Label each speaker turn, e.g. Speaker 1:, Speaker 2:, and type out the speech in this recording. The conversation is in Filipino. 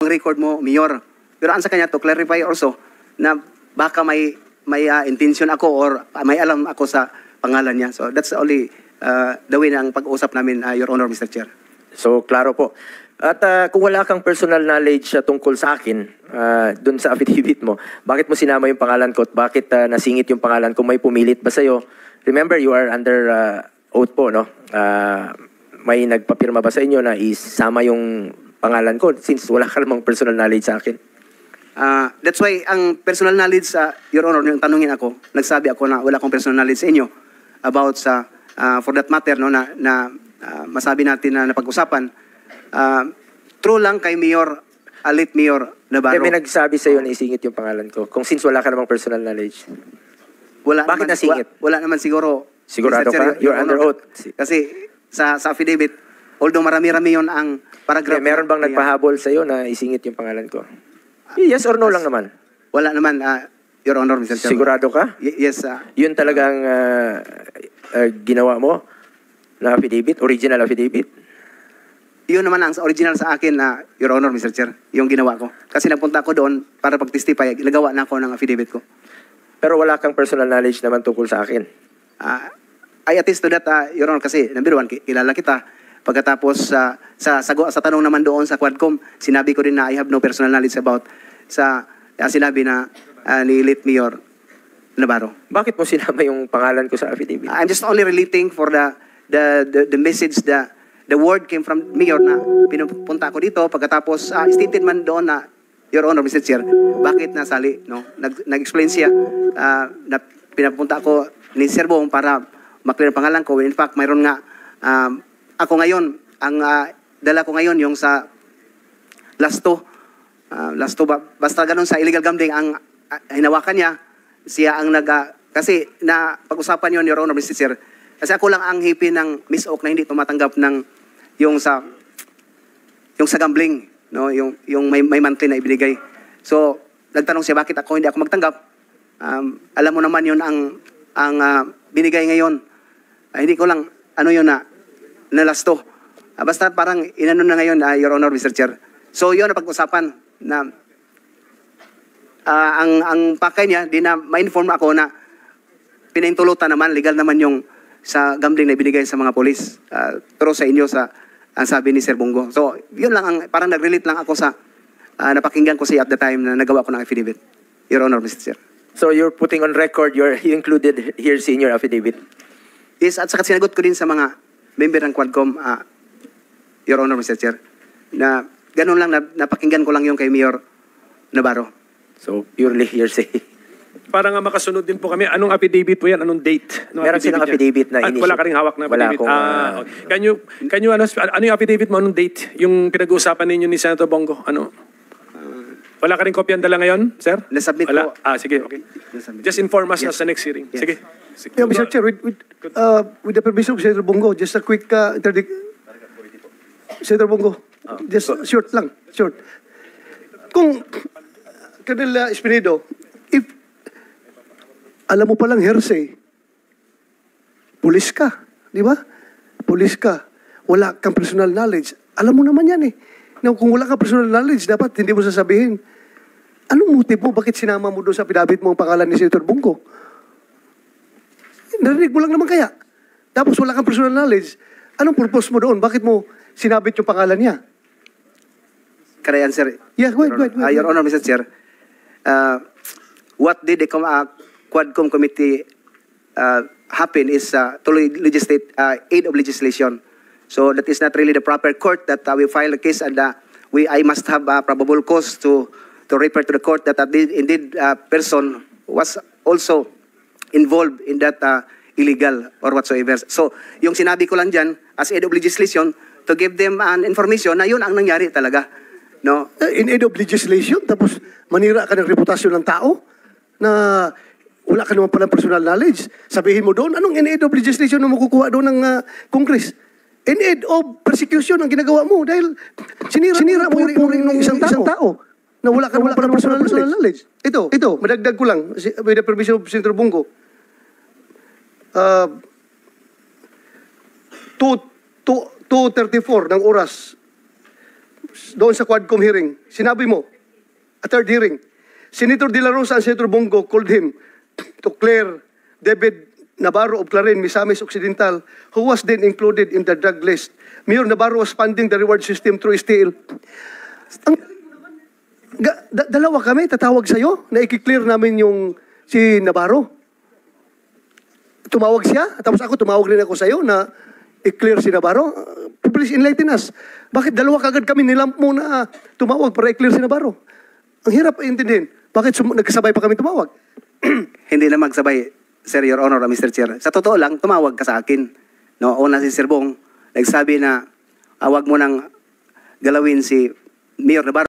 Speaker 1: record mo, Mayor. Pero ang sa kanya to clarify also na baka may intention ako or may alam ako sa pangalan niya. So that's only the way ng pag-usap namin, Your Honor, Mr. Chair.
Speaker 2: So, klaro po. At kung wala kang personal knowledge tungkol sa akin, dun sa affidavit mo, bakit mo sinama yung pangalan ko at bakit nasingit yung pangalan ko? May pumilit ba sa'yo? Remember, you are under oath po, no? May nagpapirma ba sa inyo na isama yung pangalan ko since wala ka namang personal knowledge sa akin?
Speaker 1: That's why ang personal knowledge, Your Honor, yung tanungin ako, nagsabi ako na wala akong personal knowledge sa inyo about sa, for that matter, no, na masabi natin na napag-usapan. True lang kay Mayor, late Mayor Navarro.
Speaker 2: May nagsabi sa iyo na isingit yung pangalan ko. Kung since wala ka namang personal knowledge. Bakit nasingit?
Speaker 1: Wala naman siguro.
Speaker 2: Sigurado ka? You're under oath.
Speaker 1: Kasi sa affidavit, although marami-rami yun ang paragraph.
Speaker 2: Meron bang nagpahabol sa iyo na isingit yung pangalan ko? Yes or no lang naman?
Speaker 1: Wala naman, Your Honor, Mr. Chairman.
Speaker 2: Sigurado ka?
Speaker 1: Yes.
Speaker 2: Yun talagang ginawa mo na affidavit? Original affidavit?
Speaker 1: Yun naman ang original sa akin na, Your Honor, Mr. Chair, yung ginawa ko. Kasi nagpunta ako doon para pag-testify, nagawa na ako ng affidavit ko.
Speaker 2: Pero wala kang personal knowledge naman tungkol sa akin?
Speaker 1: I attest to that, Your Honor, kasi number one, kilala kita. Pagkatapos sa tanong naman doon sa Quadcom, sinabi ko rin na I have no personal knowledge about sa sinabi na ni late Mayor Navarro.
Speaker 2: Bakit mo sinama yung pangalan ko sa affidavit?
Speaker 1: I'm just only relating for the message, the word came from Mayor na pinupunta ako dito. Pagkatapos stated man doon na, Your Honor, Mr. Chair, bakit nasali, no? Nag-explain siya na pinapunta ako ni Sir Bong para maklear ang pangalan ko. In fact, mayroon nga ako ngayon, ang dala ko ngayon yung sa last two basta ganun sa illegal gambling ang hinawakan niya, siya ang kasi na pag-usapan yon, Your Honor, Mr. Chair, kasi ako lang ang hipi ng Miss Oak na hindi tumatanggap ng yung sa gambling, no, yung may monthly na ibinigay. So nagtanong siya bakit hindi ako magtanggap. Alam mo naman yun ang binigay ngayon. Hindi ko lang ano yun na lasto. Basta parang inano na ngayon, Your Honor, Mr. Chair. So yun ang pag-usapan na ang pakay niya, di na ma-inform ako na pinahintulutan naman, legal naman yung sa gambling na ibinigay sa mga polis. Pero sa inyo, ang sabi ni Sir Bongo. So yun lang, parang nag-relate lang ako sa napakinggan ko siya at the time na nagawa ko ng affidavit. Your Honor, Mr. Chair.
Speaker 2: So you're putting on record, you included here in your affidavit?
Speaker 1: Yes, at saka sinagot ko din sa mga member ng Quadcom, Your Honor, Mr. Chair, na ganun lang, napakinggan ko lang yung kay Mayor Navarro.
Speaker 2: So, purely hearsay.
Speaker 3: Para nga makasunod din po kami, anong affidavit po yan? Anong date?
Speaker 2: Meron silang affidavit na
Speaker 3: initial. Wala ka rin hawak na affidavit?
Speaker 2: Wala akong...
Speaker 3: Can you, ano yung affidavit mo? Anong date? Yung pinag-uusapan ninyo ni Senator Bongo? Ano? Wala ka rin kopya ang dala ngayon, sir?
Speaker 1: Nasubmit
Speaker 3: wala?
Speaker 1: po.
Speaker 3: Sige, okay. Just inform us sa next hearing.
Speaker 1: Yes.
Speaker 3: Sige.
Speaker 4: Yeah, Mr. Chair, with the permission of Senator Bongo, just a quick interdict. Senator Bongo, just short lang, short. Kung, Colonel Espinedo, if alam mo palang hearsay, pulis ka, di ba? Pulis ka, wala kang personal knowledge. Alam mo naman yan eh. Na kung wala kang personal knowledge, dapat hindi mo sasabihin. Anong motive mo? Bakit sinama mo doon sa pinabit mo ang pangalan ni Senator Bongo? Narinig mo lang naman kaya. Tapos wala kang personal knowledge. Anong purpose mo doon? Bakit mo sinabit yung pangalan niya?
Speaker 1: Can I answer?
Speaker 4: Yeah, go ahead.
Speaker 1: Your Honor, Mr. Chair, what did the Quadcom committee happen is to legislate aid of legislation. So that is not really the proper court that we file a case, and I must have probable cause to refer to the court that indeed person was also involved in that illegal or whatsoever. So yung sinabi ko lang dyan as aid of legislation to give them an information na yun ang nangyari talaga. No?
Speaker 4: In aid of legislation, tapos manira ka ng reputasyon ng tao na wala ka naman palang personal knowledge. Sabihin mo doon, anong in aid of legislation na makukuha doon ng Congress? In aid of persecution ang ginagawa mo dahil sinira mo yung isang tao na wala ka naman palang personal knowledge. Ito, madagdag ko lang, with the permission of Senator Bongo. 2:34 ng oras, doon sa Quadcom hearing, sinabi mo, a third hearing, Senator De La Rosa and Senator Bongo called him to clear David Navarro of Clarin, Misamis Occidental, who was then included in the drug list. Mayor Navarro was funding the reward system through STL. Dalawa kami tatawag sa'yo na i-clear namin yung si Navarro. Tumawag siya, tapos ako tumawag rin ako sa'yo na i-clear si Navarro. Please enlighten us. Bakit dalawa kagad kami nilamp mo na tumawag para i-clear si Navarro? Ang hirap intindihin. Bakit nagkasabay pa kami tumawag?
Speaker 1: Hindi na magsabay, Sir, Your Honor, Mr. Chair. Sa totoo lang, tumawag ka sa akin. No, una si Sir Bong, nagsabi na, wag mo nang galawin si Mayor Navarro.